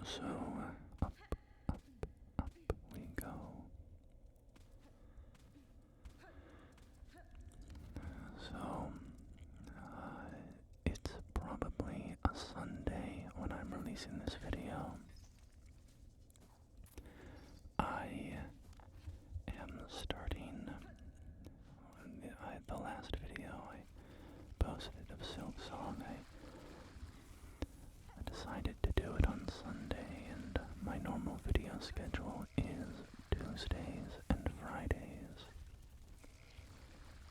So, up, up, up we go. So, it's probably a Sunday when I'm releasing this video. I am starting the last video I posted of Silksong. I decided to do it on Sunday, and my normal video schedule is Tuesdays and Fridays.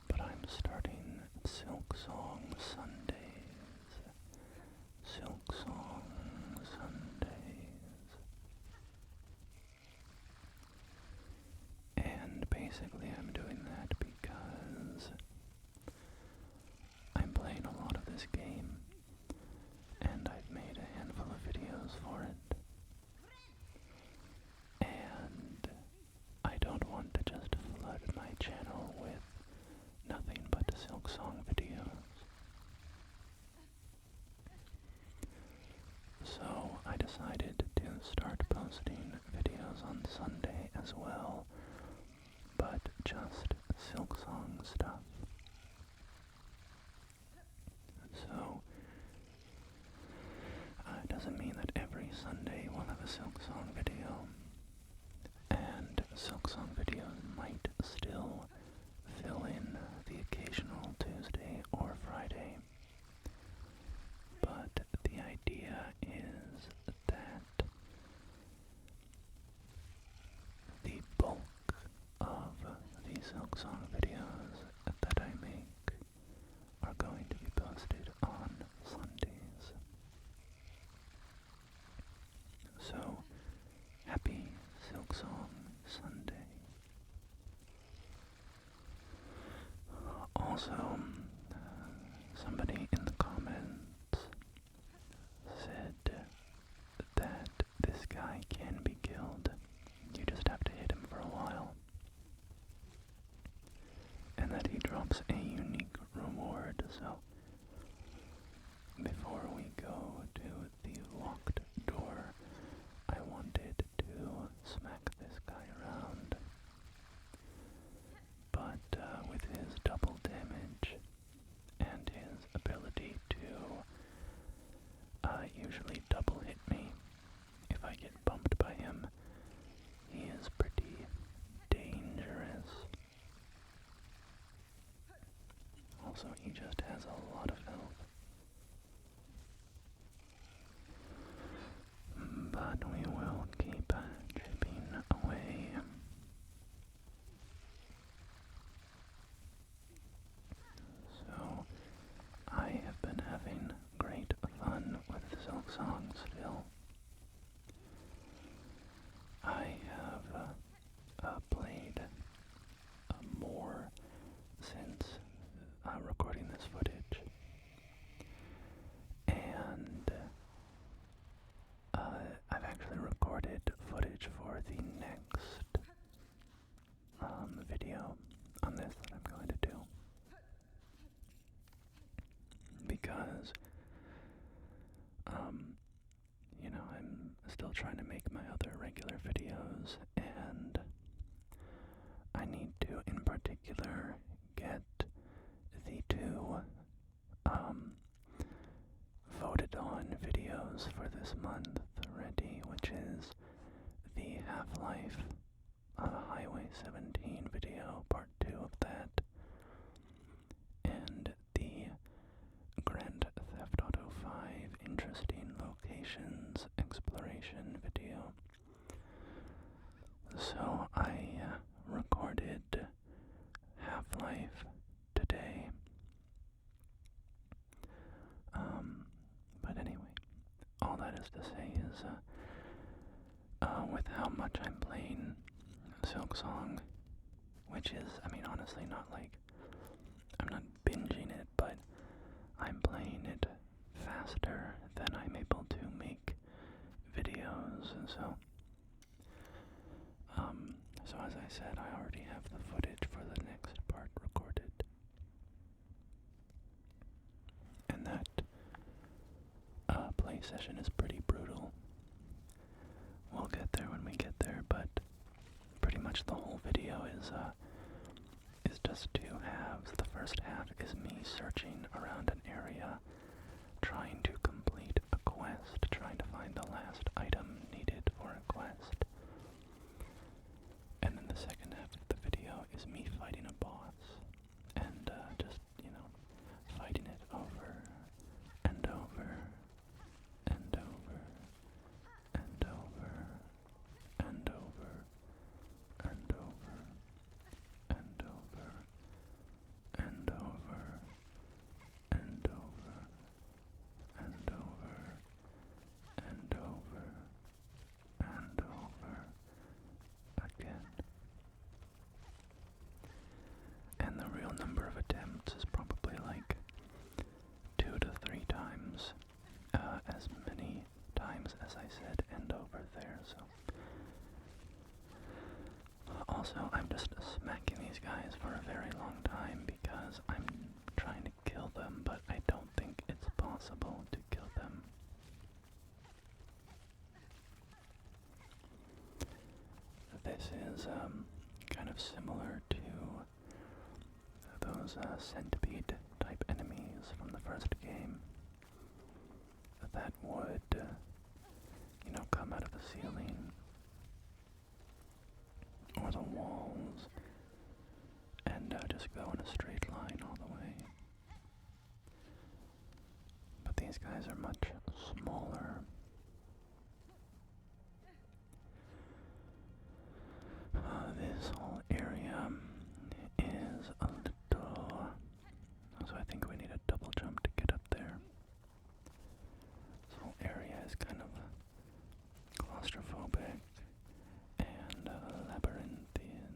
But I'm starting Silksong Sundays. Silksong Sundays. And basically I'm doing that because I'm playing a lot of this game, and I've made a handful of videos for it. And I don't want to just flood my channel with nothing but Silksong videos. So I decided to start posting videos on Sunday as well, but just Silksong stuff. So it doesn't mean that every Sunday we'll have a Silksong video, and Silksong videos might still fill in the occasional Tuesday or Friday, but the idea is that the bulk of the Silksong videos that I make are going to be posted on Sundays. So, happy Silksong Sunday. Also, somebody in the comments said that this guy can be killed. You just have to hit him for a while. And that he drops a unique reward. So, before we go to the locked door, I wanted to smack this guy around. But with his double damage and his ability to usually double hit me if I get bumped by him, he is pretty dangerous. Also, he just has a lot of health. But we will keep chipping away. So, I have been having great fun with Silksong still. I have played more since recording this footage, and I've actually recorded footage for the next video on this that I'm going to do, because I'm still trying to make my other regular videos, and I need to in particular get the two voted on videos for this month ready, which is the Half-Life Highway 17 video, part 2 of that, and the Grand Theft Auto 5 Interesting Locations Exploration video. So I recorded Half-Life today. But anyway, all that is to say is, with how much I'm playing Silksong, which is, honestly not like, I'm not binging it, but I'm playing it faster than I'm able to make videos, and so as I said, I already have the footage for the next part recorded. And that play session is pretty brutal. there, but pretty much the whole video is just two halves. The first half is me searching around an area, trying to complete a quest, trying to find the last item needed for a quest. And then the second half of the video is me fighting a boss, and just, fighting it over and over and over and over and over and over and over and over and over and over and over and over again. And the real number of attempts is probably like 2 to 3 times as many times as I said end over there. So also, I'm just smacking these guys for a very long time because I'm trying to kill them, but I don't think it's possible to kill them. This is kind of similar to those centipede type enemies from the first game that would, come out of the ceiling or the walls and just go in a straight line all the way. But these guys are much smaller. This whole area is a little... So I think we need a double jump to get up there. This whole area is kind of claustrophobic and labyrinthian,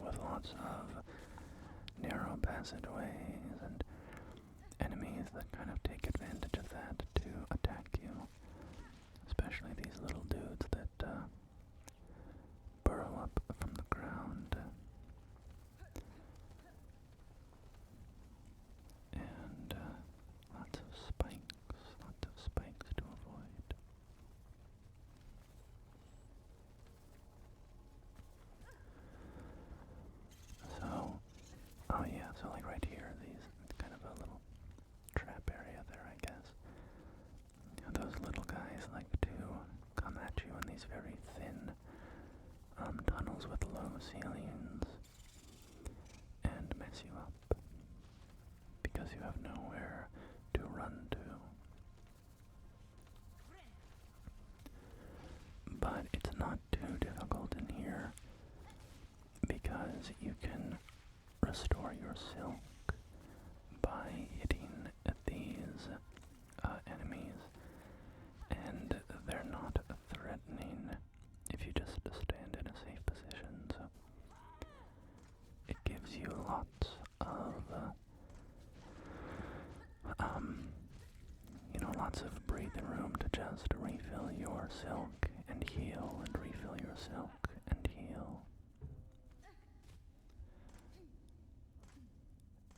with lots of narrow passageways and enemies that kind of take advantage of that to attack you, especially these little dudes that burrow up from the ground. And lots of spikes to avoid. So, oh yeah, so like right here, it's kind of a little trap area there, I guess. Those little guys like to come at you in these very thin tunnels with low ceilings and mess you up because you have nowhere to run to. But it's not too difficult in here because you can restore your silk by hitting these enemies, and they're not threatening if you just stand in a safe position. So it gives you lots of lots of breathing room to just refill your silk and heal, and refill your silk and heal.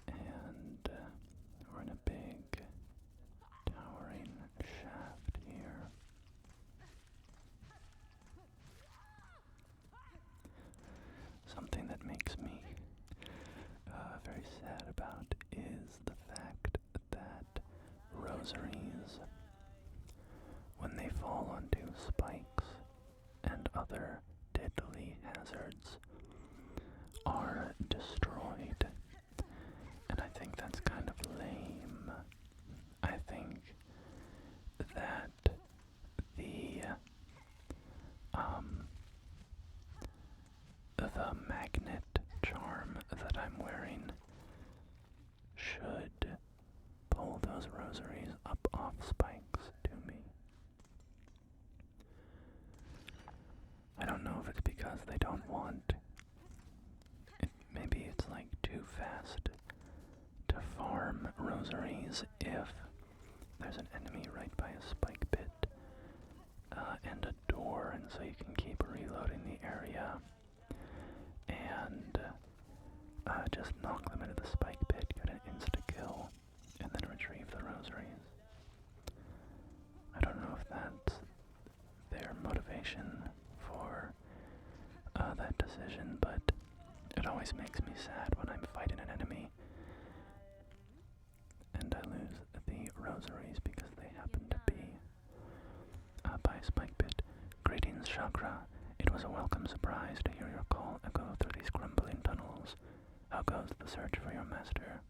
And we're in a big towering shaft here. Something that makes me very sad about is the fact that rosaries, when they fall onto spikes and other deadly hazards, are destroyed. And I think that's kind of lame. I think that the magnet charm that I'm wearing should pull those rosaries up off spikes to me. I don't know if it's because they don't want it. Maybe it's like too fast to farm rosaries if there's an enemy right by a spike pit and a door, and so you can keep reloading the area and just knock them into the spike pit, get an insta-kill, and then retrieve the rosaries. I don't know if that's always makes me sad when I'm fighting an enemy and I lose the rosaries because they happen to be by a spike pit. Greetings, Chakra. It was a welcome surprise to hear your call echo through these crumbling tunnels. How goes the search for your master?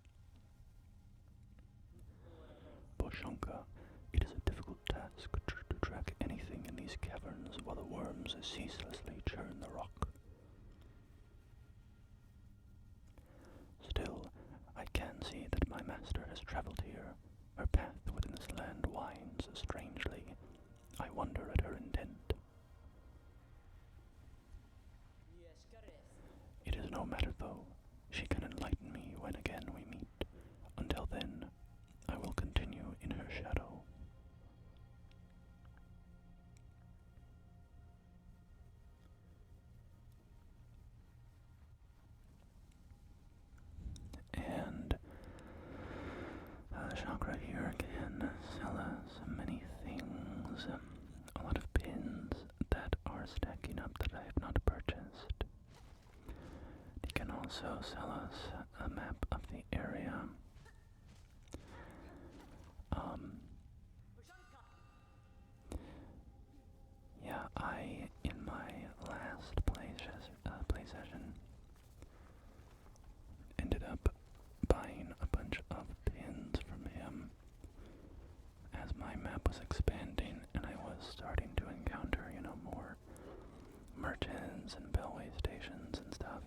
Boshanka, it is a difficult task to track anything in these caverns while the worms ceaselessly churn the rock. Still, I can see that my master has traveled here. Her path within this land winds strangely. I wonder at her intent. It is no matter though. She can enlighten me when again we meet. Until then, I will continue in her shadow. And Chakra here can sell us many things. A lot of pins that are stacking up that I have not purchased. He can also sell us a map of the area. Yeah, in my last play session, ended up buying a bunch of pins from him as my map was expanding and I was starting to encounter, more merchants and bellway stations and stuff.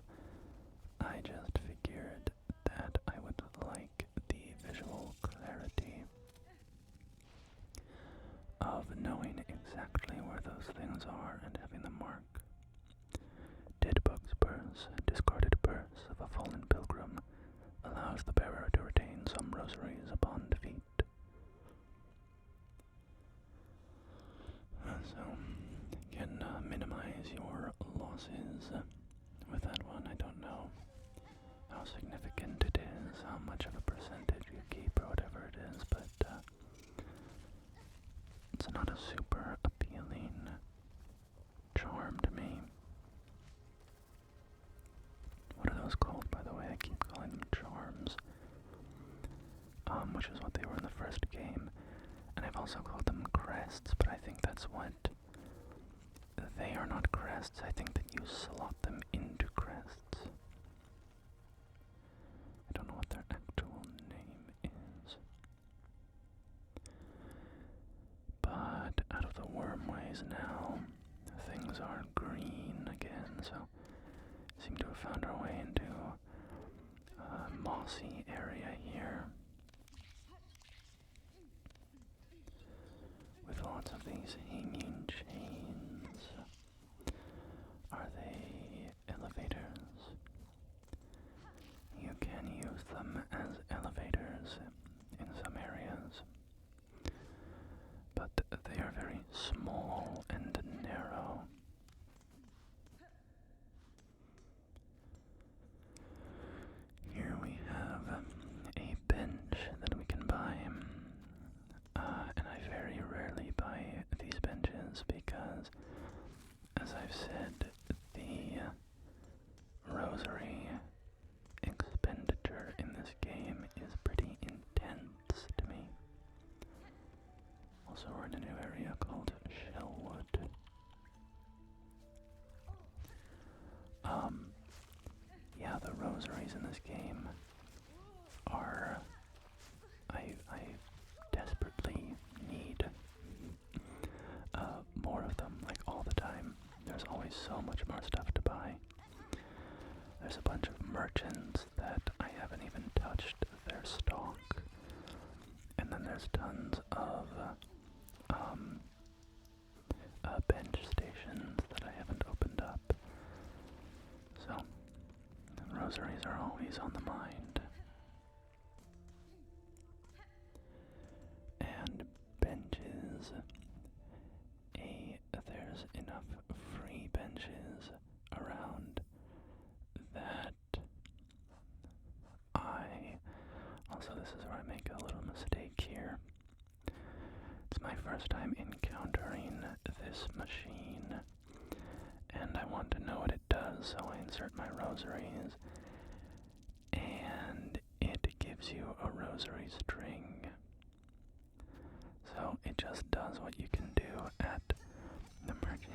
I just figured that I would like the visual clarity of knowing exactly where those things are and having them mark. Dead bug's purse, discarded purse of a fallen pilgrim, allows the bearer to retain some rosaries upon defeat. So, you can minimize your losses with that one. I don't know how significant it is, how much of a percentage you keep or whatever it is, but it's not a super appealing charm to me. What are those called, by the way? I keep calling them charms. Which is what they were in the first game. And I've also called them crests, but I think that's what... They are not crests. I think that you slot them into crests. I don't know what their actual name is. But out of the wormways now, things are green again, so seem to have found our way into a mossy area here. With lots of these hanging chains. Are they elevators? You can use them as elevators in some areas, but they are very small and narrow. Here we have a bench that we can buy, and I very rarely buy these benches because, as I've said, the rosary expenditure in this game is pretty intense to me. Also, we're in a new area called Shellwood. Yeah, the rosaries in this game are... I desperately need more of them, like all the time. There's always so much more stuff to buy. There's a bunch of merchants that I haven't even touched their stock. And then there's tons of bench stations that I haven't opened up. So, rosaries are always on the mind. And benches. There's enough free benches around that also, this is where I make a little mistake here. It's my first time encountering this machine, and I want to know what it does does. So I insert my rosaries, and it gives you a rosary string. So it just does what you can do at the merchant.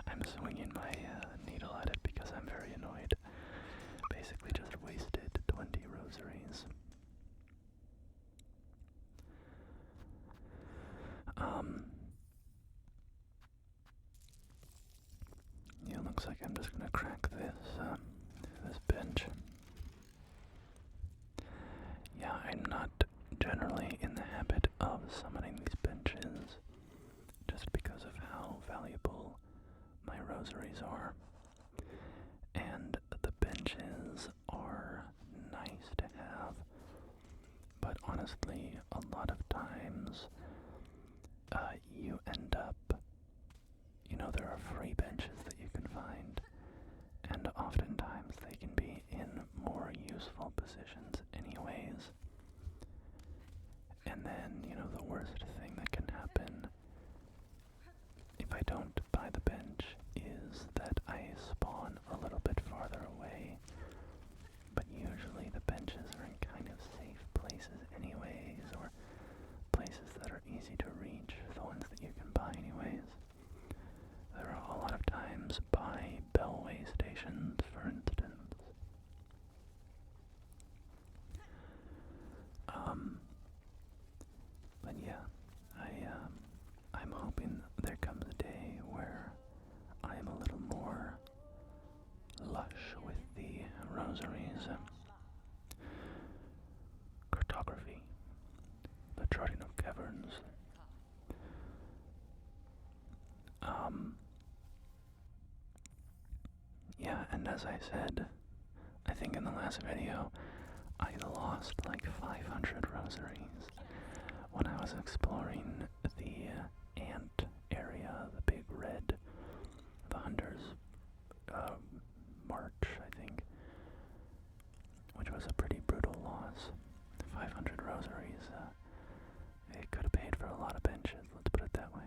I'm swinging my needle at it because I'm very annoyed. Basically just wasted 20 rosaries. Yeah, looks like I'm just gonna crack this bench. Yeah, I'm not generally in the habit of summoning these benches, just because of how valuable my rosaries are. And the benches are nice to have, but honestly, a lot of times, you end up, there are free benches that you can find, and oftentimes they can be in more useful positions anyways. And then, the worst thing that can happen if I don't buy the bench is that I spawn a little bit farther away, but usually the benches are in kind of safe places anyways, or places that are easy to reach, the ones that you can buy anyways. There are a lot of times by bellway stations, for instance. But yeah, I'm hoping there comes a day where I am a little more lush with the rosaries. Cartography, the charting of caverns. Yeah, and as I said, I think in the last video, I lost like 500 rosaries when I was exploring the ant area, the big red, the hunter's march, I think, which was a pretty brutal loss. 500 rosaries, it could have paid for a lot of benches, let's put it that way.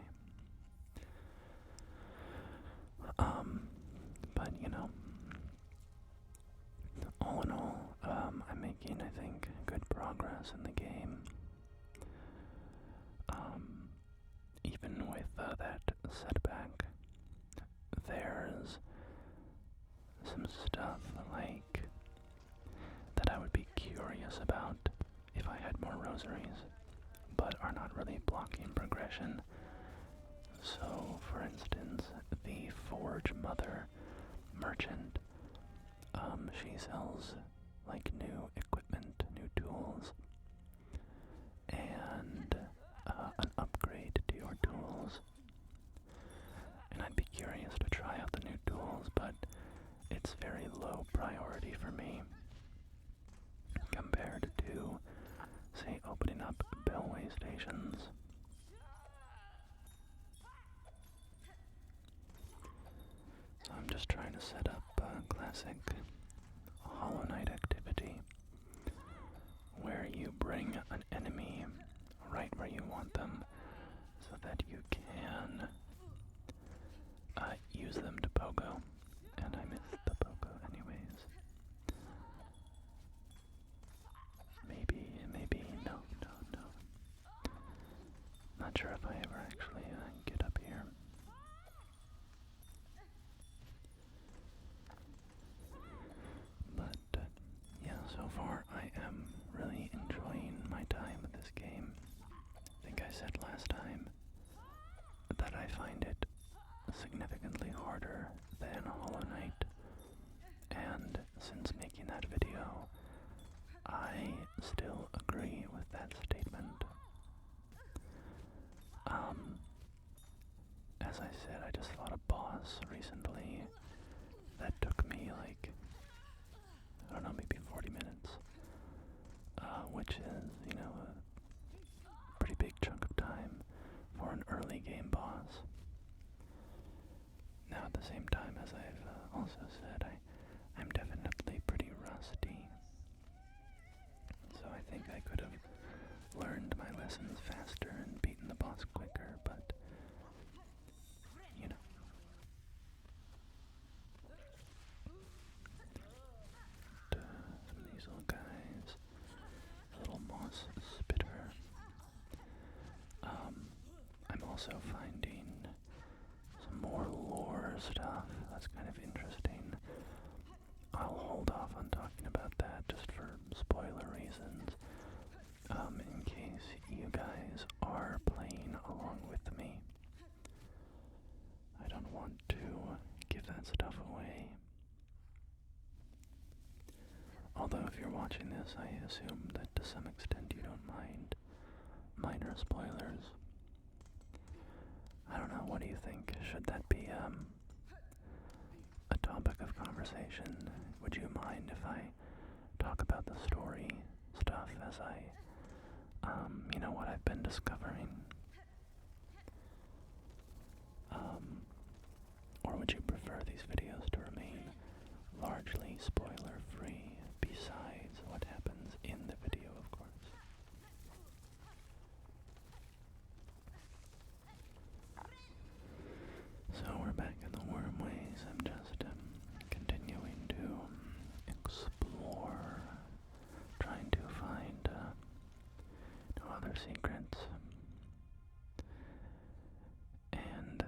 But all in all, I'm making, I think, good progress in the game. Even with that setback, there's some stuff like that I would be curious about if I had more rosaries, but are not really blocking progression. So, for instance, the Forge Mother merchant, she sells like new equipment, new tools, and an upgrade to your tools. And I'd be curious to try out the new tools, but it's very low priority for me compared to, say, opening up bellway stations. So I'm just trying to set up a classic Hollow Knight activity where you bring an enemy right where you want them so that you can use them to pogo. And I missed the pogo anyways. Maybe, no. Not sure if I ever actually get up here. But, yeah, so far I am really enjoying my time with this game. I think I said last time that I find it significantly harder than Hollow Knight, and since making that video, I still agree with that statement. As I said, I just fought a boss recently that took me like, I don't know, maybe 40 minutes, which is, a pretty big chunk of time for an early game boss. Now, at the same time, as I've also said, I'm definitely pretty rusty. So I think I could have learned my lessons faster and beaten the boss quicker, but, also finding some more lore stuff. That's kind of interesting. I'll hold off on talking about that just for spoiler reasons. In case you guys are playing along with me. I don't want to give that stuff away. Although if you're watching this, I assume that to some extent you don't mind minor spoilers. I don't know, what do you think? Should that be a topic of conversation? Would you mind if I talk about the story stuff as I, what I've been discovering? Or would you prefer these videos to remain largely spoiler-free, besides what happens in the video, of course? So we're back in the wormways. I'm just continuing to explore, trying to find other secrets. And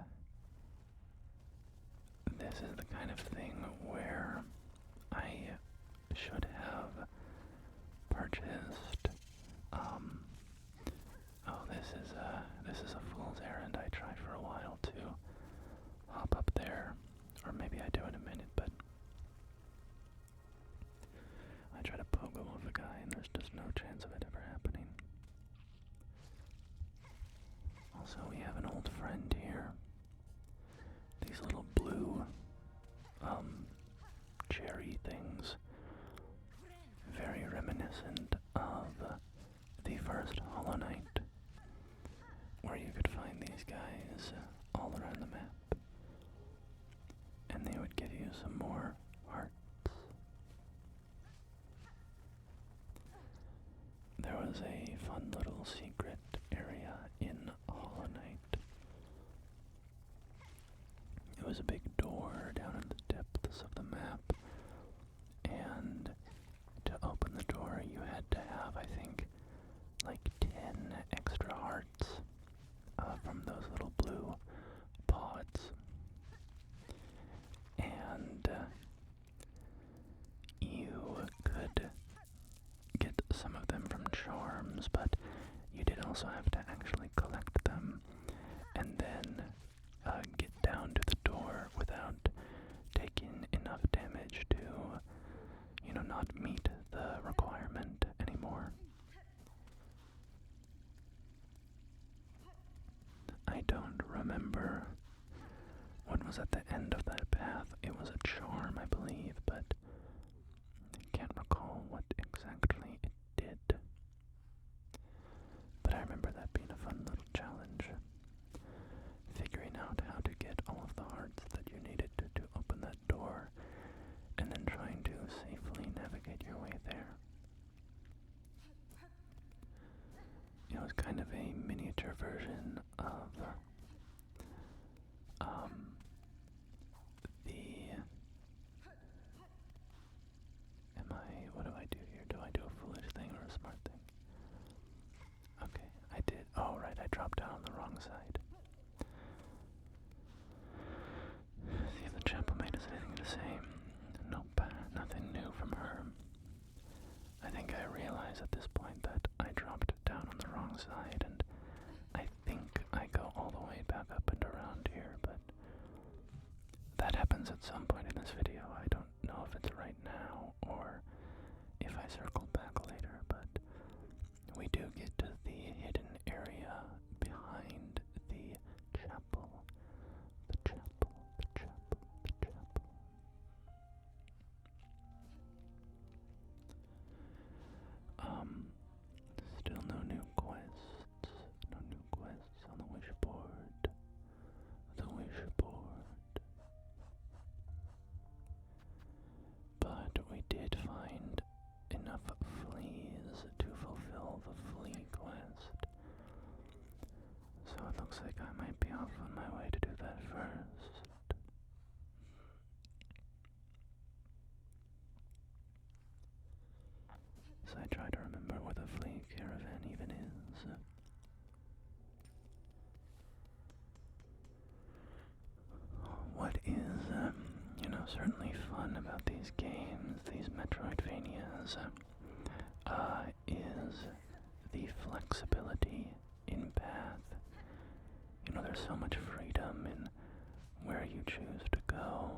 this is the kind of thing where I should have purchased, this is a fool's errand. I try for a while to hop up there, or maybe I do in a minute, but I try to pogo off a guy and there's just no chance of it ever happening. Also, we have an old friend here. These little blue, cherry things. Very reminiscent of the first Hollow Knight, where you could find these guys all around the map. And they would give you some more hearts. There was a fun little secret area in Hollow Knight. It was a big door down in the depths of the map, and to open the door you had to have, I think, like 10 extra hearts from those little blue pods. And you could get some of them from charms, but you did also have to actually collect them and then get down to the door without taking enough damage to, not meet the requirement anymore. I don't remember what was at the end of that path. It was a charm, I believe, but I can't recall what exactly it did. But I remember that being a fun little challenge. Figuring out how to get all of the hearts that you needed to open that door, and then trying to safely navigate your way there. It was kind of a miniature version of what do I do here? Do I do a foolish thing or a smart thing? Okay, I did. Oh, right, I dropped down on the wrong side. See if the chapel maid has anything to say. Nope, nothing new from her. I think I realize at this point that I dropped down on the wrong side, and I think I go all the way back up and around here, but that happens at some point in this video. I don't know if it's right now or if I circle back later, but we do get to the hidden area behind the chapel. The chapel, the chapel, the chapel. Still no new quests. No new quests on the wishboard. The wishboard. But we did find enough fleas to fulfill the flea is the flexibility in path. You know, there's so much freedom in where you choose to go,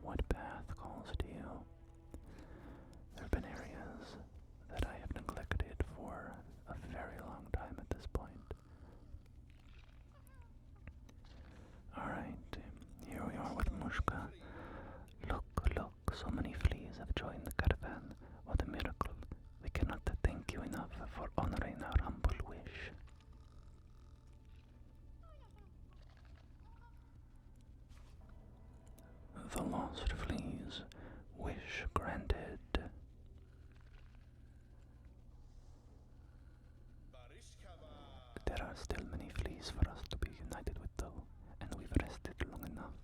what path calls to you. There have been areas that I have neglected for a very long time at this point. Alright, here we are with Mushka. Look, look, so many fleas have joined the caravan. What a miracle. We cannot thank you enough for honoring our humble wish. The lost fleas, wish granted. There are still many fleas for us to be united with though, and we've rested long enough.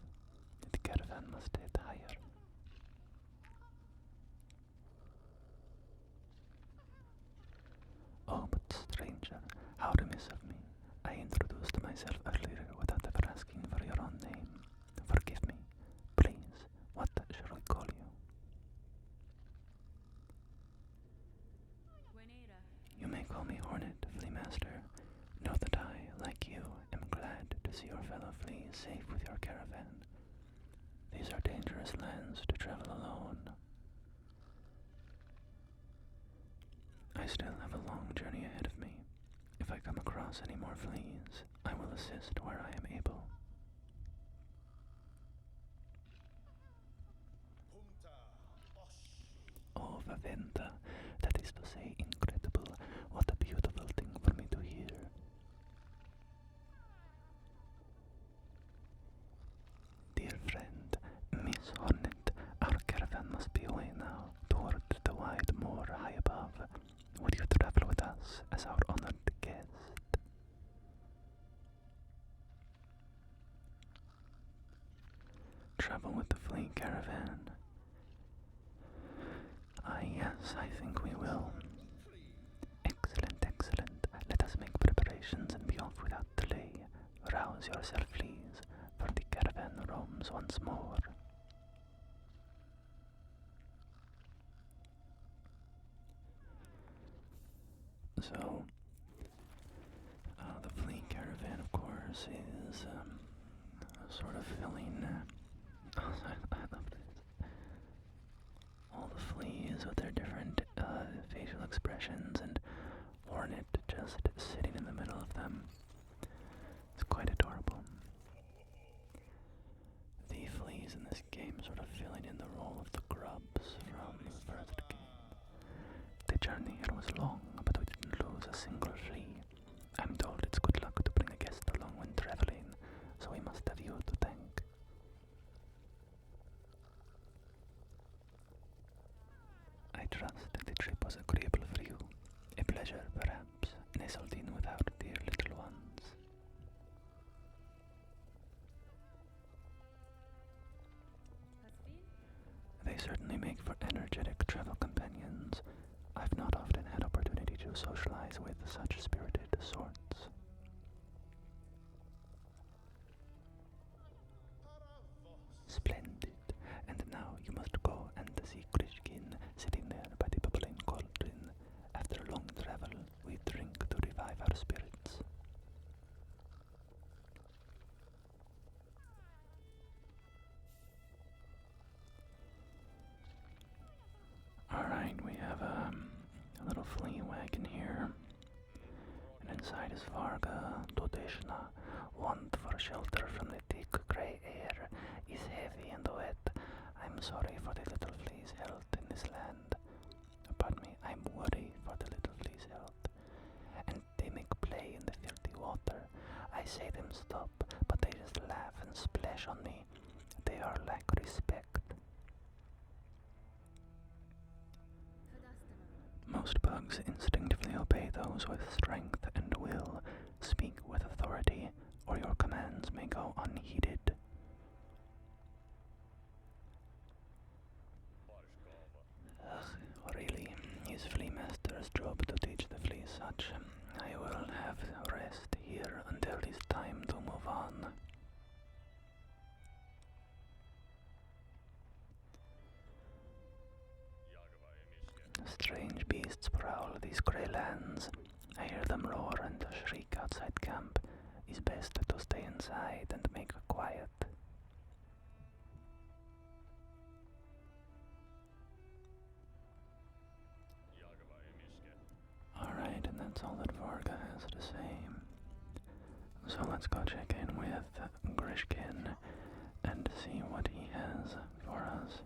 The caravan must head higher. Oh, but stranger, how remiss of me. I introduced myself earlier without ever asking for your own name. Forgive me. Please, what shall we call you? You may call me Hornet, Fleamaster. Know that I, like you, am glad to see your fellow fleas safe with your caravan. These are dangerous lands to travel alone. I still have a long journey ahead of me. If I come across any more fleas, I will assist where I am able. Oh, Vaventa, that is to say incredible. What a beautiful thing for me to hear. Dear friend, Miss Hornet, our caravan must be away now, toward the wide moor high above. Would you travel with us as our honored guest? Travel with the flea caravan? Ah, yes, I think we will. Excellent, excellent. Let us make preparations and be off without delay. Rouse yourself, fleas, for the caravan roams once more. So, the flea caravan, of course, is sort of filling. I love this. All the fleas with their different facial expressions, and Hornet just sitting in the middle of them. It's quite adorable. The fleas in this game sort of filling in the role of the grubs from the first game. The journey here was long, but we didn't lose a single flea. I'm told it's good luck to bring a guest along when traveling, so we must have you to thank. I trust the trip was agreeable for you. A pleasure, perhaps, nestled in with our dear little ones. They certainly make for energetic travel companions. I've not often had opportunity to socialize with such spirited sorts. Splendid. And now you must go and see Krishkin sitting there by the bubbling cauldron. After long travel, we drink to revive our spirits. Alright, we have a little flea wagon here. And inside is Varga Dodeshna. Want for shelter from the thick grey air is heavy and wet. I'm sorry for the little flea's health in this land. Pardon me, I'm worried for the little flea's health. And they make play in the filthy water. I say them stop, but they just laugh and splash on me. They are lack respect. Most bugs instinctively obey those with strength and will. Speak with authority, or your commands may go unheeded. Really, is Fleamaster's job to teach the fleas such. I will have rest here until it's time to move on. strange beasts prowl these grey lands. I hear them roar and shriek outside camp. It's best to stay inside and make quiet. Alright, and that's all that Varga has to say. So let's go check in with Grishkin and see what he has for us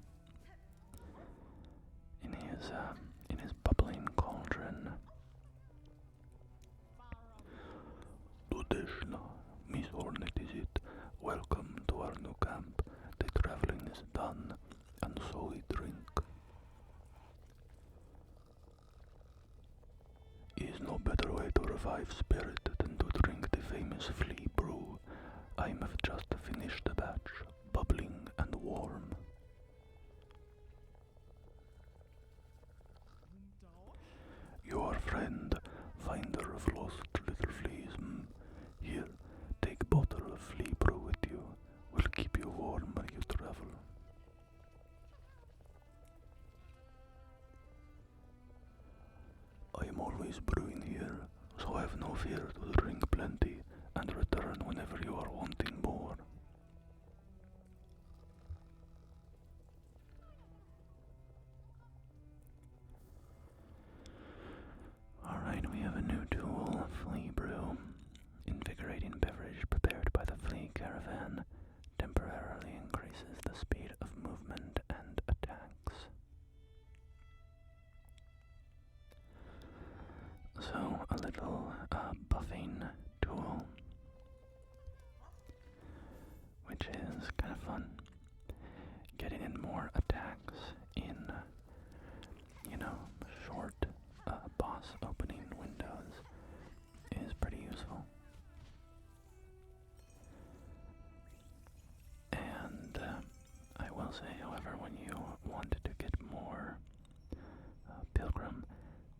in his bubbling cauldron. Dudeshna, Miss Hornet is it? Welcome to our new camp. The traveling is done, and so we drink. Is no better way to revive spirit than to drink the famous flea brew. I have just finished the batch, bubbling and warm. Your friend, finder of lost little fleas. Here, take bottle of flea brew with you. Will keep you warm when you travel. I am always brewing here, so have no fear to drink plenty and return whenever you are wanting more. Alright, we have a new tool, Flea Brew. Invigorating beverage prepared by the Flea Caravan. Temporarily increases the speed of movement and attacks. So, a little buffing tool, which is kind of fun. Getting in more attacks in, short boss opening windows is pretty useful. And I will say, however, when you want to get more pilgrim,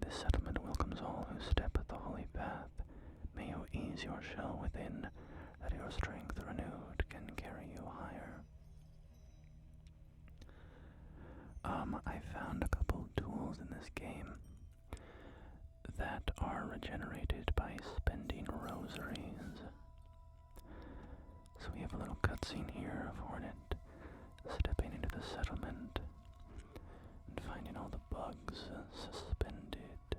this settlement welcomes all who step the holy path. May you ease your shell within, that your strength renewed can carry you higher. I found a couple tools in this game that are regenerated by spending rosaries. So we have a little cutscene here of Hornet stepping into the settlement and finding all the bugs suspended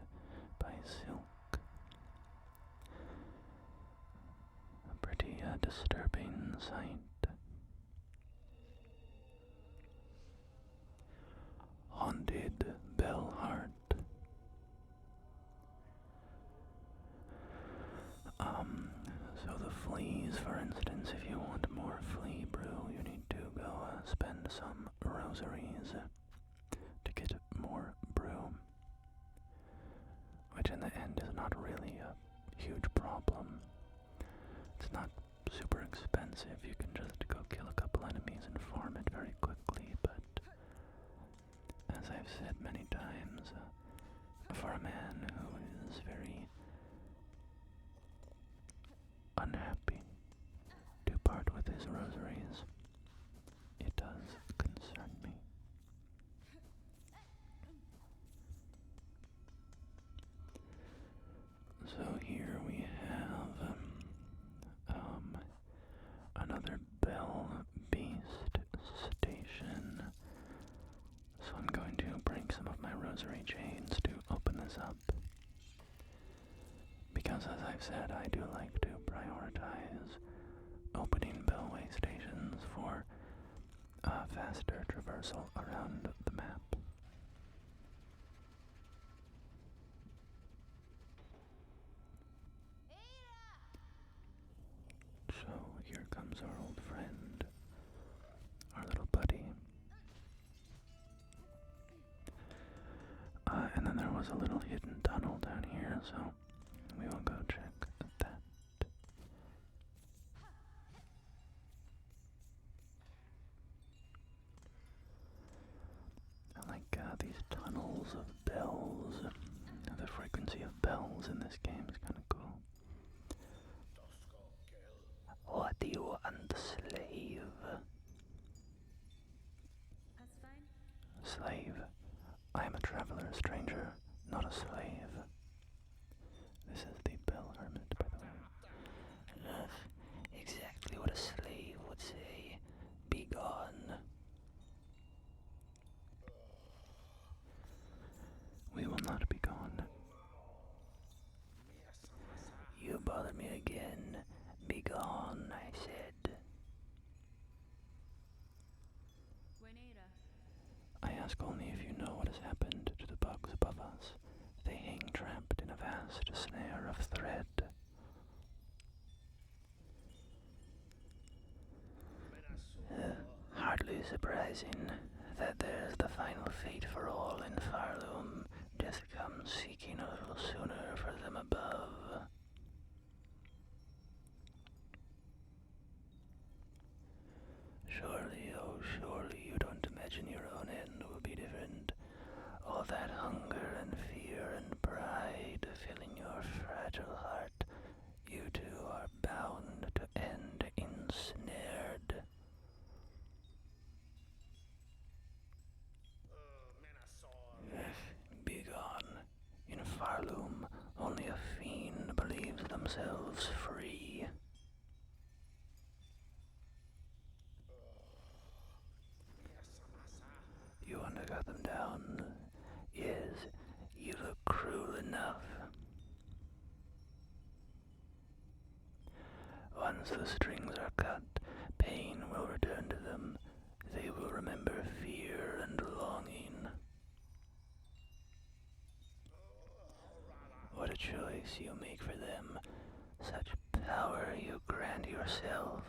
by silk. A pretty disturbing sight. Haunted Bell Heart. So the fleas, for instance, if you want more flea brew, you need to go spend some rosaries to get more brew, which in the end is not really a huge problem. It's not super expensive. You can just go kill a couple enemies and farm it very quickly, but as I've said many times, for a man who is very unhappy to part with his rosaries, it does concern me. So here we have another bell beast station. So I'm going to break some of my rosary chains to open this up. Because as I've said, I do like to prioritize opening bellway stations for faster traversal around the map. So here comes our old friend, our little buddy. And then there was a little hidden tunnel down here, so we will go check that. I like these tunnels of bells. The frequency of bells in this game is kind of cool. What do you want, slave? That's fine. Slave, I am a traveler, stranger. has happened to the bugs above us. They hang trapped in a vast snare of thread. Hardly surprising that there's the final fate for all in Farloom. Just come seeking a little sooner for them above. Surely, oh surely, you don't imagine your own end will be different. All that hunger and fear and pride filling your fragile heart, you too are bound to end ensnared. Begone. In Farloom, only a fiend believes themselves free. You want to cut them down? Yes, you look cruel enough. Once the strings are cut, pain will return to them. They will remember fear and longing. What a choice you make for them. Such power you grant yourself.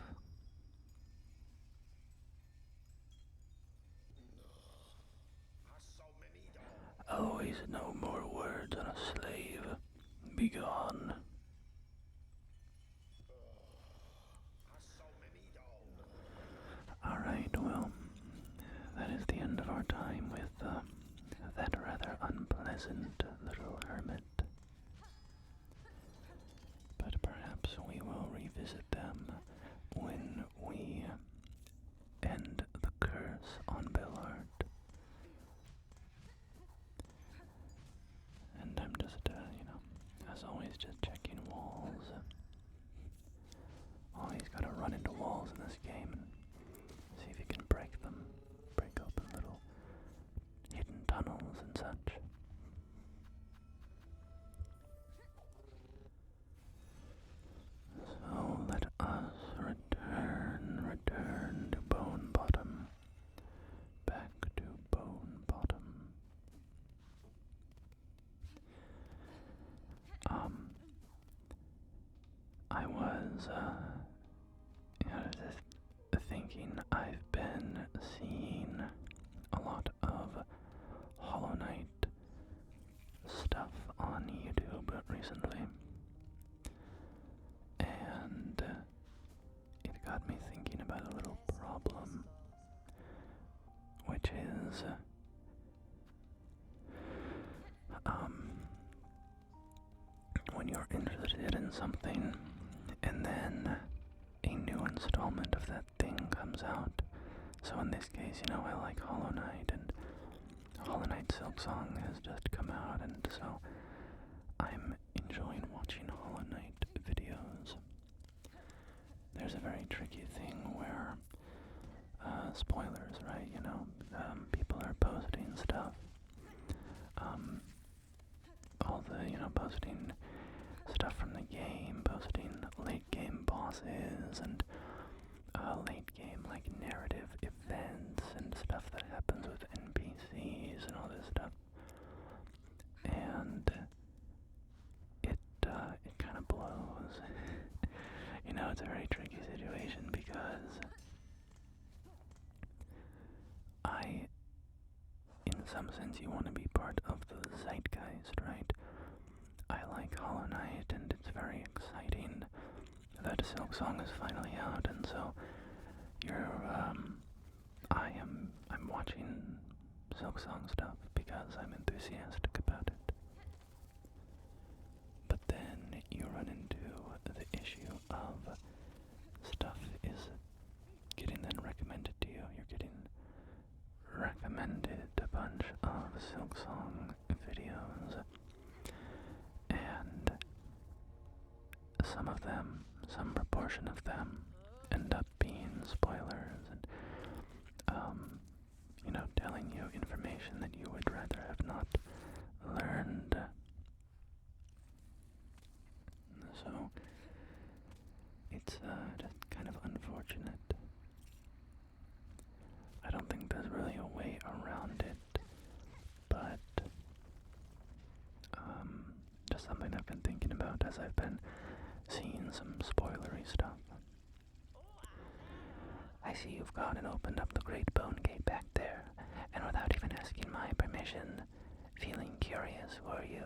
Always no more words on a slave. Begone. Alright, well, that is the end of our time with that rather unpleasant little hermit. But perhaps we will revisit them when we end the curse on Bellart. And I'm just, as always, just checking walls. Always gotta run into walls in this game and see if you can break them. Break open little hidden tunnels and such. So let us return to Bone Bottom. Back to Bone Bottom. I was, just thinking I've been seeing a lot of Hollow Knight stuff on YouTube recently, and it got me thinking about a little problem, which is, when you're interested in something, and then a new installment of that thing comes out. So in this case, I like Hollow Knight, and Hollow Knight Silksong has just come out, and so I'm enjoying watching Hollow Knight videos. There's a very tricky thing where, spoilers, right, people are posting stuff, all the, posting stuff from the game, posting late game bosses, and, late game, narrative events, and stuff that happens with NPCs, and all this stuff, and it kind of blows. It's a very tricky situation, because in some sense, you want to be part of the zeitgeist, right? I like Hollow Knight, and it's very exciting that Silksong is finally out, and so I'm watching Silksong stuff because I'm enthusiastic about it. But then you run into the issue of stuff is getting then recommended to you. You're getting recommended a bunch of Silksong videos, and some proportion of them end up being spoilers, and telling you information that you would rather have not learned. So it's just kind of unfortunate. I don't think there's really a way around it, but just something I've been thinking about as I've been seeing some spoilery stuff. I see you've gone and opened up the great bone gate back there, and without even asking my permission, feeling curious, were you?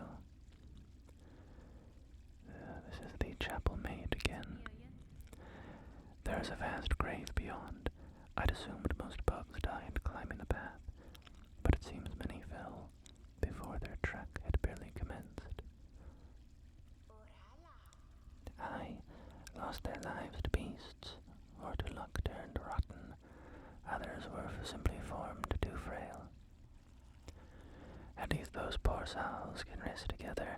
This is the chapel maid again. There is a vast grave beyond. I'd assumed most bugs died climbing the path, but it seems many fell before their trek had barely commenced. Aye, lost their lives to beasts, or to luck turned rotten. Others were simply formed too frail. At least those poor souls can rest together.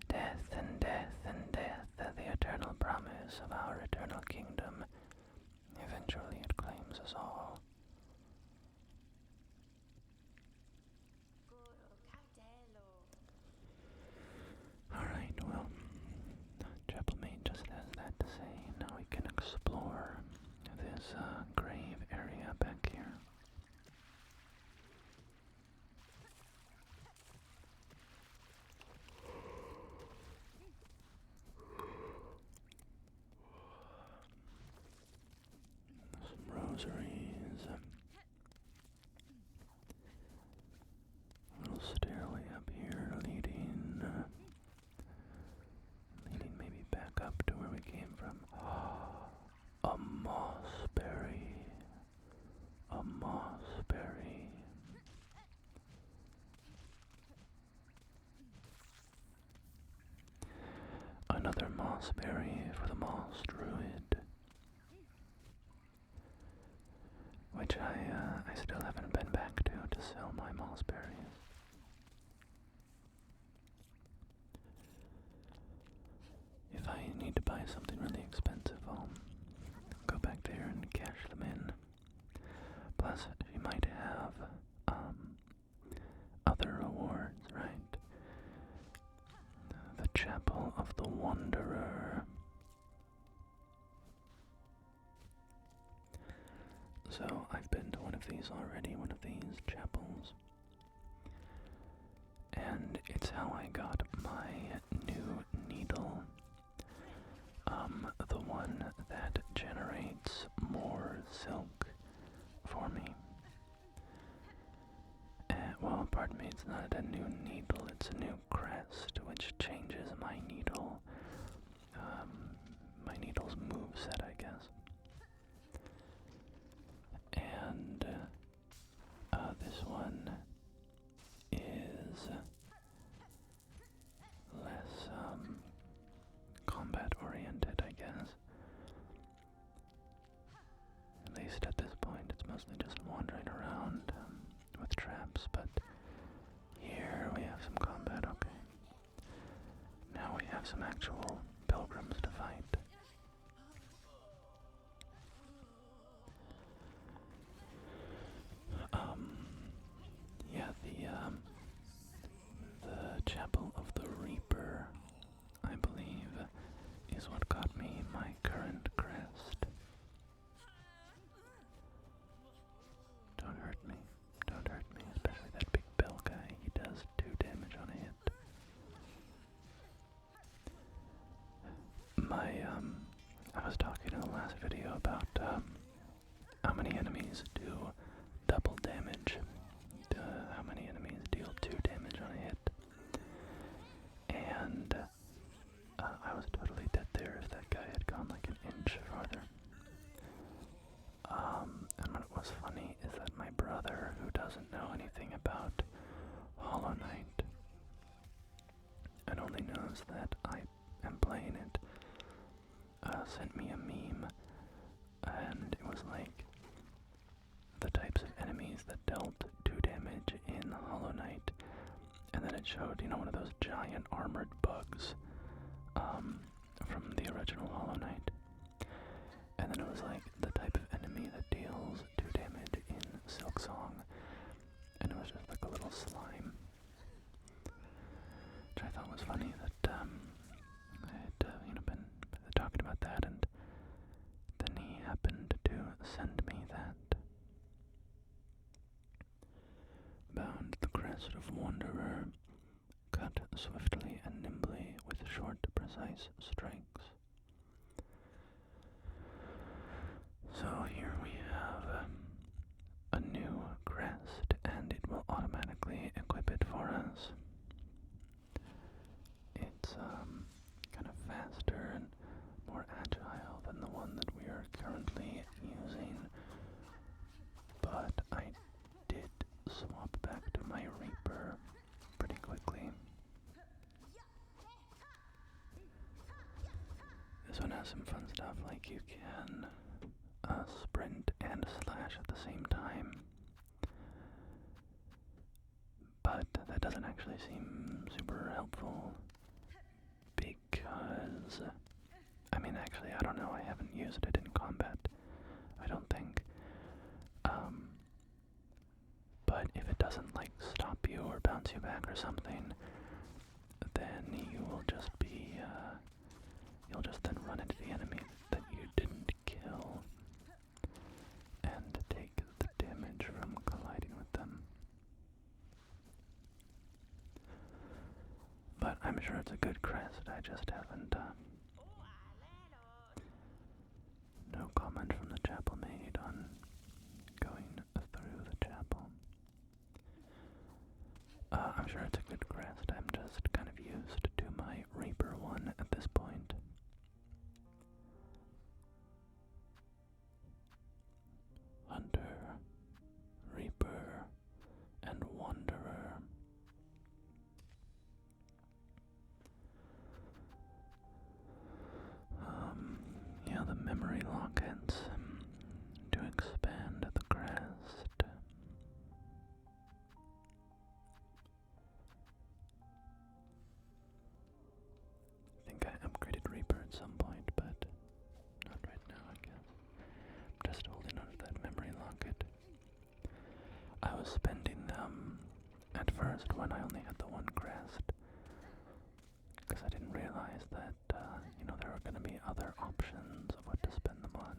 Death and death and death, the eternal promise of our eternal kingdom. Eventually it claims us all. Alright, well, Chapel Maid just has that to say. Now we can explore this grave area back here. Some rosaries. A little stairway up here leading maybe back up to where we came from. A mossberry. A mossberry. Another mossberry for the moss druid. Which I still haven't been back to sell my mossberries. If I need to buy something really expensive, I'll go back there and cash them in. Plus, she might have other rewards, right? The Chapel of the Wanderer. So, I've been to one of these already, one of these chapels. And it's how I got my new needle. The one that generates more silk for me. Well, pardon me, it's not a new needle, it's a new crest, which changes my needle, my needle's moveset, I guess. And, this one is less, combat-oriented, I guess. At least at this point, it's mostly just wandering around with traps, but here we have some combat, okay. Now we have some actual pilgrims to fight. Yeah, the Chapel of the Reaper, I believe, is what got me my current crest. Don't hurt me, especially that big bell guy. He does 2 damage on a hit. I was talking in the last video about, how many enemies do double damage, how many enemies deal 2 damage on a hit. And, I was totally dead there if that guy had gone like an inch farther. And what was funny is that my brother, who doesn't know anything about Hollow Knight, and only knows that I am playing it, sent me a meme, and it was like the types of enemies that dealt 2 damage in Hollow Knight, and then it showed, you know, one of those giant armored bugs, from the original Hollow Knight. And then it was like the type of enemy that deals 2 damage in Silksong, and it was just like a little slime, which I thought was funny that I had been talking about that, and then he happened to send me that. Bound the crest of Wanderer, cut swiftly and nimbly precise strikes. So here we have a new crest, and it will automatically equip it for us. It's kind of faster and more agile than the one that we are currently using, but I did swap back to my Reaper pretty quickly. This one has some fun stuff, like you can sprint and slash at the same time, but that doesn't actually seem super helpful because, I mean, actually, I don't know, I haven't used it in combat, I don't think, but if it doesn't, like, stop you or bounce you back or something, then you will just be, you'll just then run into the enemy that you didn't kill and take the damage from colliding with them. But I'm sure it's a good crest, I just haven't, no comment from the chapel made on going through the chapel. I'm sure it's a good crest, I'm just kind of used to my Reaper one at this point. Hunter, Reaper, and Wanderer. Yeah, the memory lockets to expand the crest. I think I upgraded Reaper at some point, but not right now, I guess. I'm just holding on to that memory locket. I was spending them at first when I only had the one crest, because I didn't realize that, you know, there were going to be other options of what to spend them on.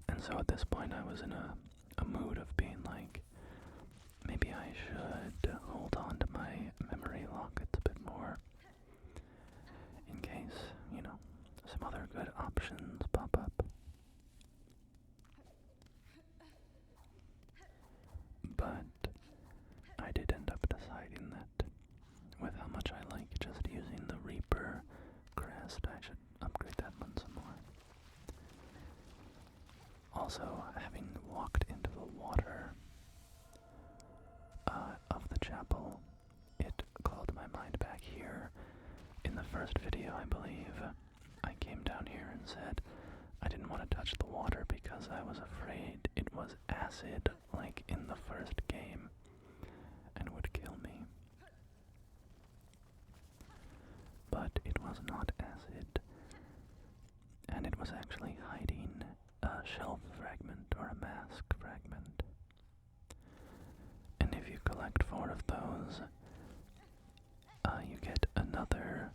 And so at this point I was in a mood of being like, maybe I should hold on to my memory lockets a bit more, in case, you know, some other good options pop up. But I did end up deciding that with how much I like just using the Reaper crest, I should upgrade that one some more. Also, having walked into the water of the chapel, it called my mind back here. In the first video, I believe, I came down here and said I didn't want to touch the water because I was afraid it was acid, like in the first game, and would kill me. But it was not acid, and it was actually hiding a shelf fragment or a mask fragment. And if you collect 4 of those, you get another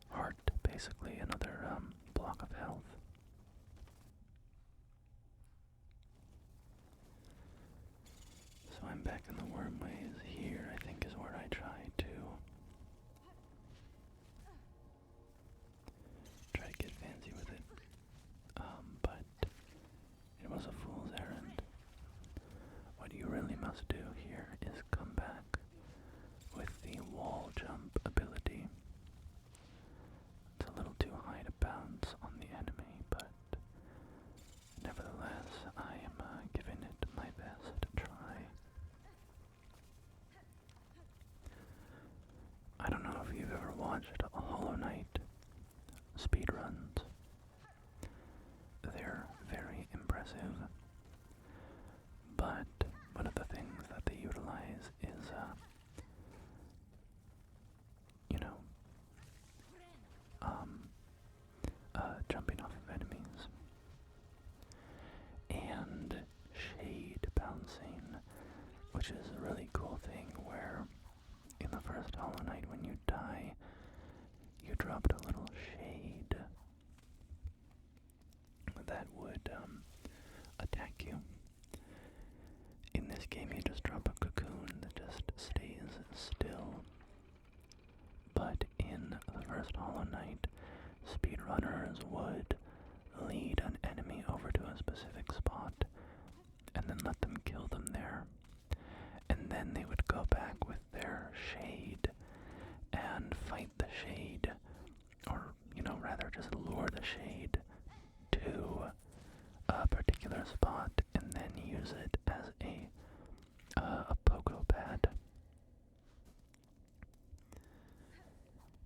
heart, basically, another block of health. So I'm back in the wormways. Here, I think, is where I try to get fancy with it. But it was a fool's errand. What you really must do here is come back with the wall jump ability. It's a little too high to bounce on the enemy, but nevertheless, I am giving it my best try. I don't know if you've ever watched a Hollow Knight speedruns. They're very impressive, but one of the things that they utilize is, you know, jumping off of enemies and shade bouncing, which is a really cool thing where in the first Hollow Knight when you die, you dropped a little shade that would attack you. In this game you just drop a cocoon that just stays still, but in speedrunners would lead an enemy over to a specific spot and then let them kill them there. And then they would go back with their shade and fight the shade, or, rather just lure the shade to a particular spot and then use it as a pogo pad.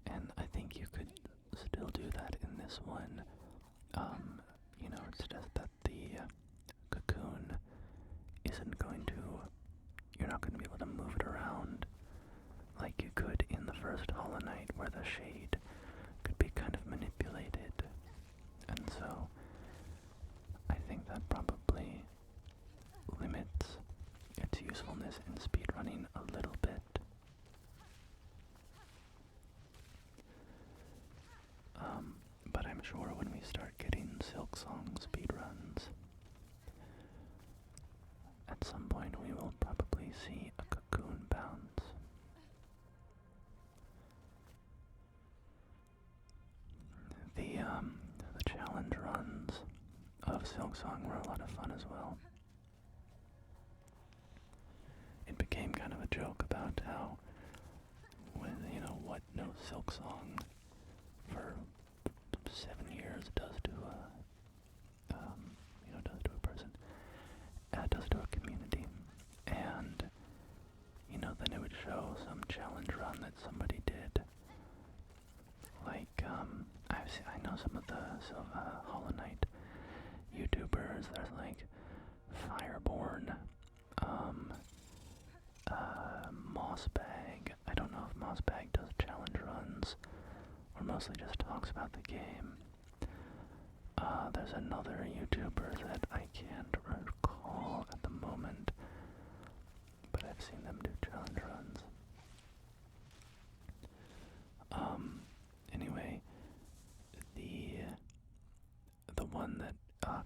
And I think you could still do that in this one. It's just that the cocoon isn't going to, you're not going to be able to move it around like you could in the first Hollow Knight, where the shade could be kind of manipulated. And so I think that probably limits its usefulness in speedrunning a little bit. But I'm sure when we start getting Silksong speedruns, at some point we will probably see a cocoon bounce. The challenge runs of Silksong were a lot of fun as well. It became kind of a joke about how, what no Silksong for 7 years does to a person, does to a community. And, then it would show some challenge run that somebody did. Like, I know some of the Hollow Knight YouTubers. There's like Fireborn, Mossbag. I don't know if Mossbag does challenge runs or mostly just talks about the game. There's another YouTuber that I can't recall at the moment, but I've seen them do challenge runs. Anyway, the one that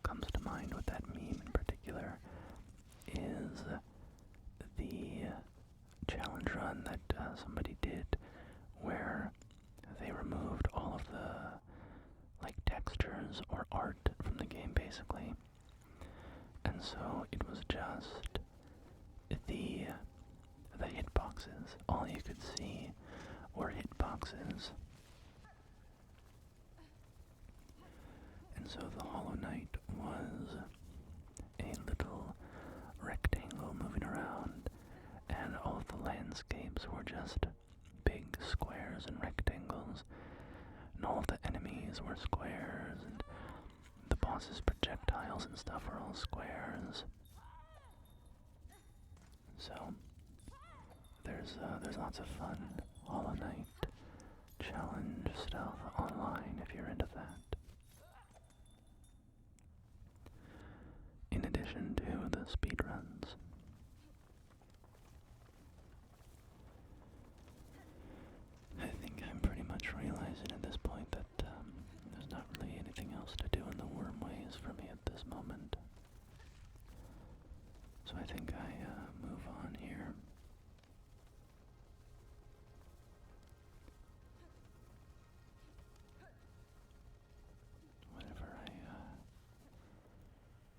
comes to mind with that meme in particular is the challenge run that somebody did where they removed all of the textures or art from the game, basically. And so it was just the hitboxes. All you could see were hitboxes. And so the Hollow Knight was a little rectangle moving around, and all of the landscapes were just big squares and rectangles, and all of the enemies were squares, and the boss's projectiles and stuff were all squares. So there's lots of fun Hollow Knight challenge stuff online if you're into that. In addition to the speedruns. I think I'm pretty much realizing at this point that there's not really anything else to do in the wormways for me at this moment. So I think I move on here.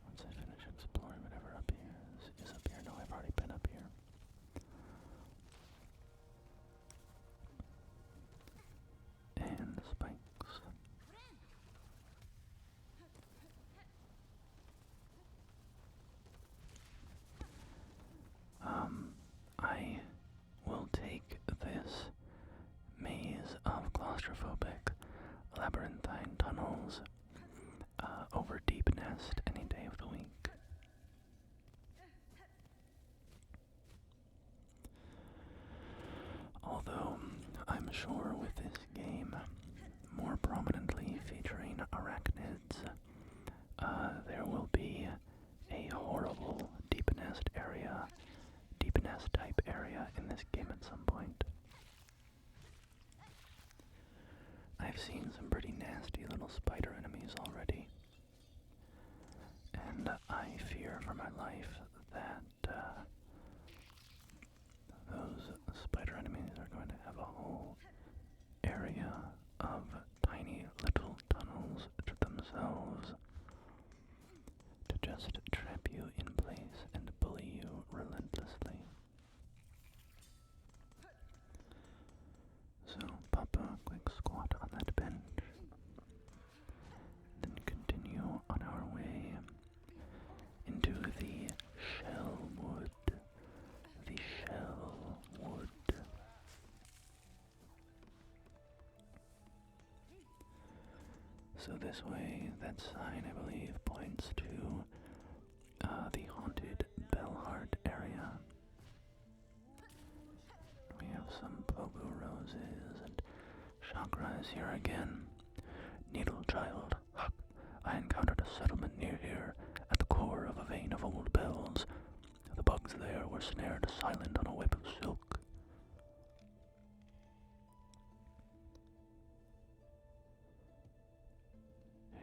Once I finish exploring whatever up here is up here. No, I've already been up here. And spikes. I will take this maze of claustrophobic labyrinthine tunnels over Deep Nest any day of the week. Although I'm sure with this game more prominently featuring arachnids, there will be a horrible Deep Nest type area in this game at some point. I've seen some pretty nasty little spider enemies already, and I fear for my life that those spider enemies are going to have a whole area of tiny little tunnels a quick squat on that bench, then continue on our way into the shellwood. The shellwood. So this way, that sign, I believe, points to the haunted Bellheart area. We have some pogo roses, and Chakra is here again. Needle child, I encountered a settlement near here, at the core of a vein of old bells. The bugs there were snared silent on a web of silk.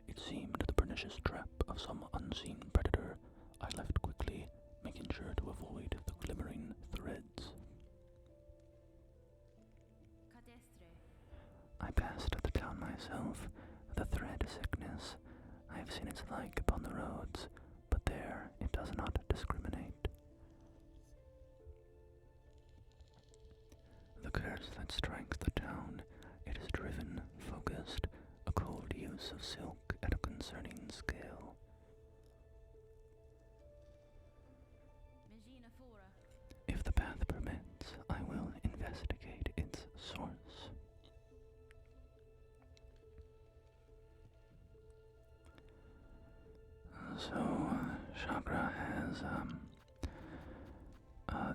It seemed the pernicious trap of some unseen predator. I left quickly, making sure to avoid the glimmering threads. I passed the town myself, the thread sickness. I have seen its like upon the roads, but there it does not discriminate. The curse that strikes the town, it is driven, focused, a cold use of silk at a concerning scale. If the path permits, I will investigate its source. So, Chakra has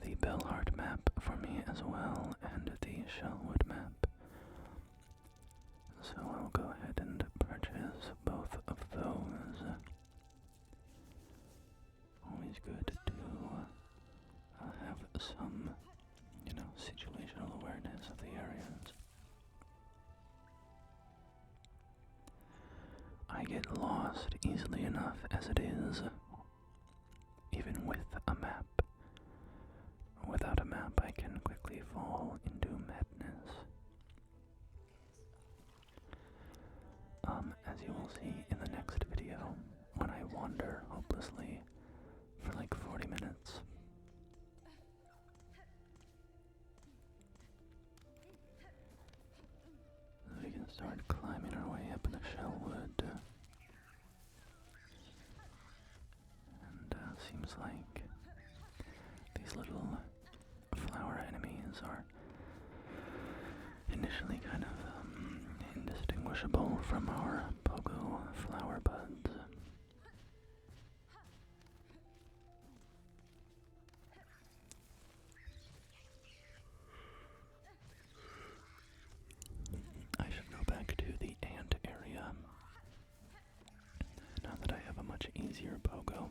the Bellheart map for me as well, and the Shellwood map. So I'll go ahead and purchase both of those. Always good to have some, situational awareness of the areas. I get lost easily enough as it is, even with a map. Without a map, I can quickly fall into madness. As you will see in the next video, when I wander hopelessly for like 40 minutes. We can start climbing our way up in the Shellwood. And seems like these little flower enemies are initially kind of indistinguishable from our pogo flower buds. I should go back to the ant area now that I have a much easier pogo.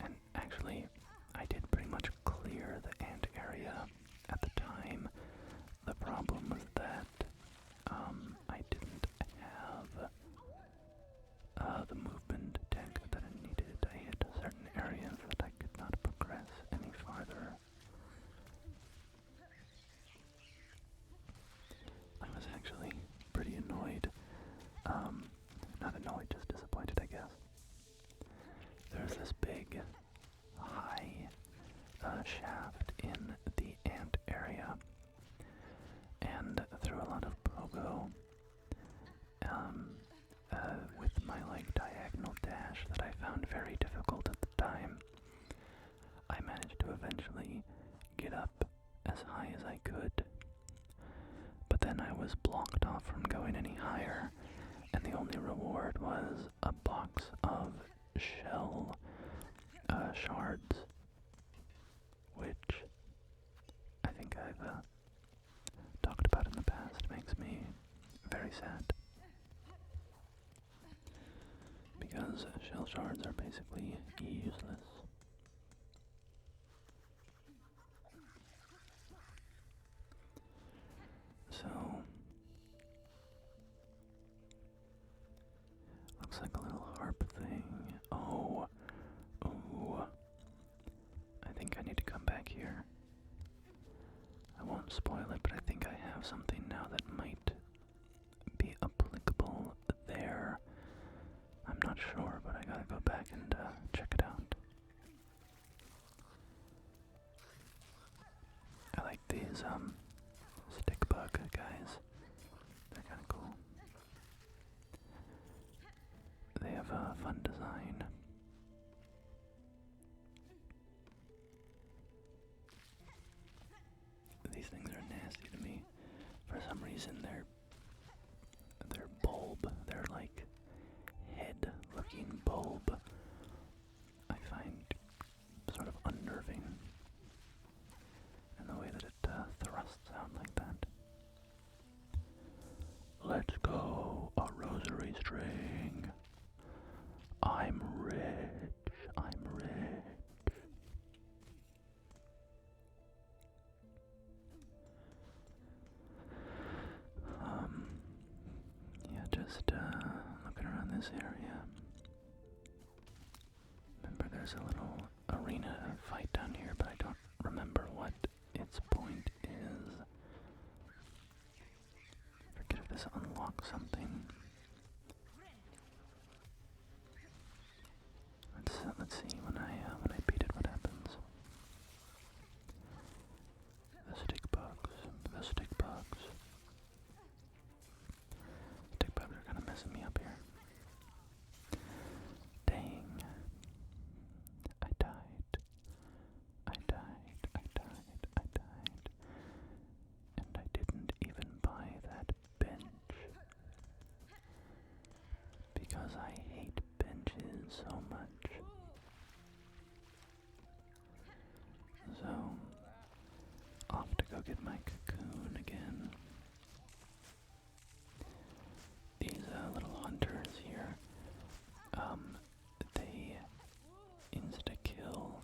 And actually, I did pretty much clear the ant area at the time. The problem was that I didn't have the movement tech that I needed. I hit certain areas that I could not progress any farther. I was actually pretty annoyed. Not annoyed, just disappointed, I guess. There's this big, high shaft in the ant area, and through a lot of pogo, with my diagonal dash that I found very difficult at the time, I managed to eventually get up as high as I could, but then I was blocked off from going any higher, and the only reward was a box of shell shards, which I think I've talked about in the past. Makes me very sad, because shell shards are basically useless. So, looks like a little harp thing. Oh, ooh. I think I need to come back here. I won't spoil it, but I think I have something now that might be applicable there. I'm not sure, but I gotta go back and check it out. I like these stick bugs. unlock something. Let's see when I beat it what happens. The stick bugs. The stick bugs. Stick bugs are kind of messing me up here. Dang. I died. I died. I died. I died. And I didn't even buy that bench. Because I hate benches so much. So, off to go get my cocoon again. These little hunters here, they insta-kill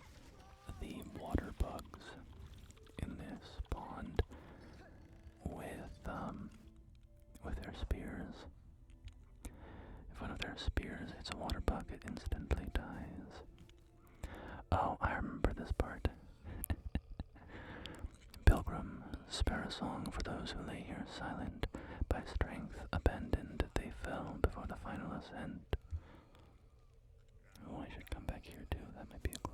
the water bugs in this pond with their spears. If one of their spears hits a water bug, it instantly dies. Oh, I remember this part. Pilgrim, spare a song for those who lay here silent, by strength abandoned they fell before the final ascent. Oh, I should come back here too, that might be a clue.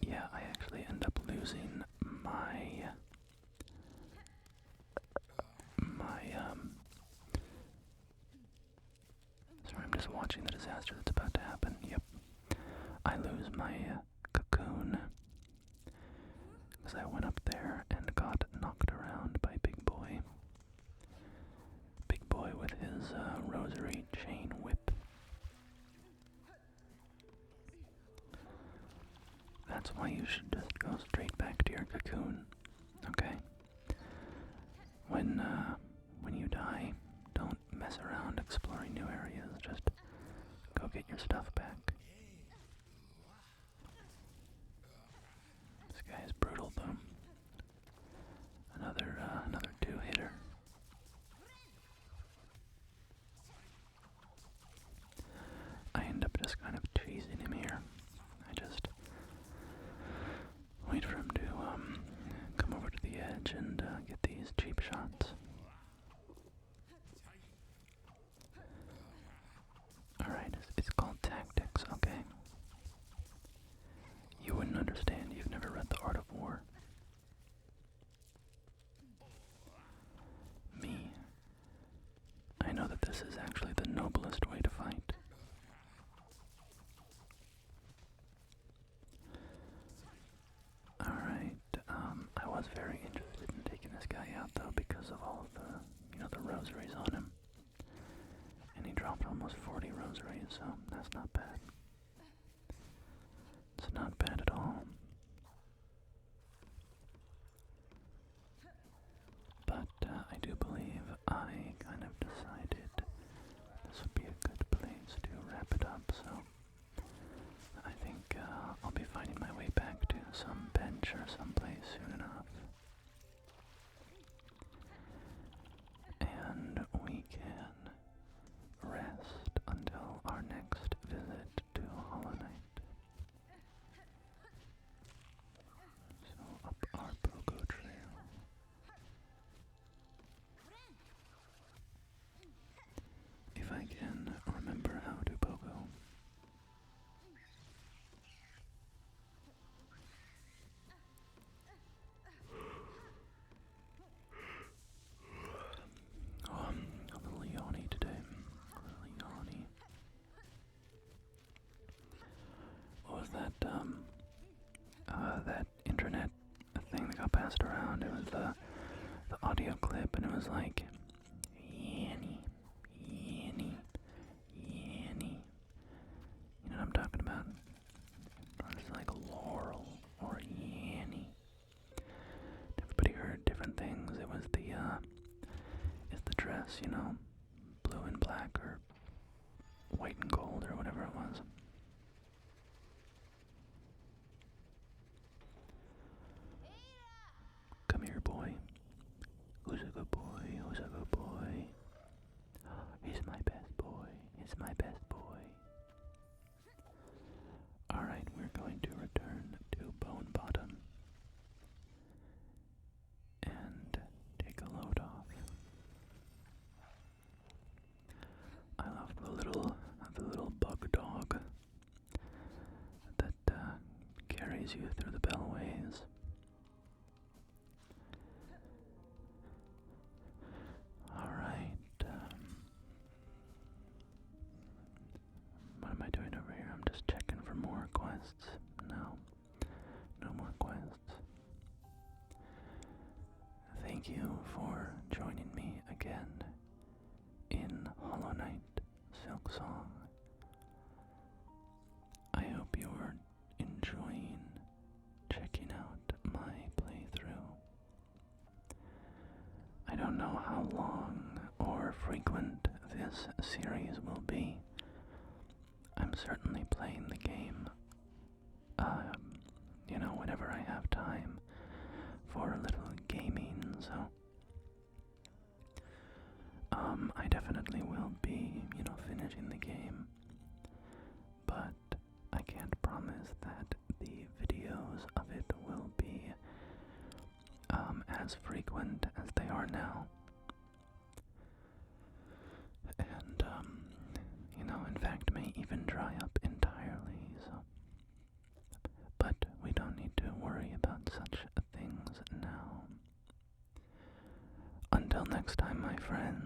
Yeah, I actually end up losing sorry, I'm just watching the disaster that's about to happen. Yep. I lose my cocoon because I went up there and got knocked around by Big Boy. Big Boy with his rosary chain whip. That's why you should just go straight back to your cocoon. Okay? When you die, don't mess around exploring new areas. Just go get your stuff back. This guy is brutal, though. Another two-hitter. I end up just kind of cheesing him here. I just wait for him to come over to the edge and get these cheap shots. Alright, it's called tactics, okay? You wouldn't understand, you've never read The Art of War. Me. I know that this is actually the noblest way to fight. Alright, I was very interested in taking this guy out though because of all of the rosaries on him. And he dropped almost 40 rosaries, so that's not bad. It's not bad at all. But I do believe I kind of decided this would be a good place to wrap it up, so I think I'll be finding my way back to some bench or someplace soon enough. And we can rest until our next visit to Hollow Knight. So up our Pogo Trail. If I can remember how to Pogo. Oh, I'm a little yawny today. A little yawny. What was that, that internet thing that got passed around? It was the audio clip, and it was like, Yanny, Yanny, Yanny. You know what I'm talking about? Or it's like Laurel or Yanny. Everybody heard different things. It was it's the dress, you know, blue and black or white and gold or whatever it was. Come here, boy. Who's a good boy? Who's a good carries you through the bellways. Alright, what am I doing over here? I'm just checking for more quests. No, no more quests. Thank you for joining me again in Hollow Knight Silksong. I hope you're enjoying checking out my playthrough. I don't know how long or frequent this series will be. I'm certainly playing the game, whenever I have time for a little gaming, so, I definitely will be, finishing the game, but I can't promise that the videos of it will be, as frequent as they are now. And, in fact, may even dry up entirely, so. But we don't need to worry about such things now. Until next time, my friends.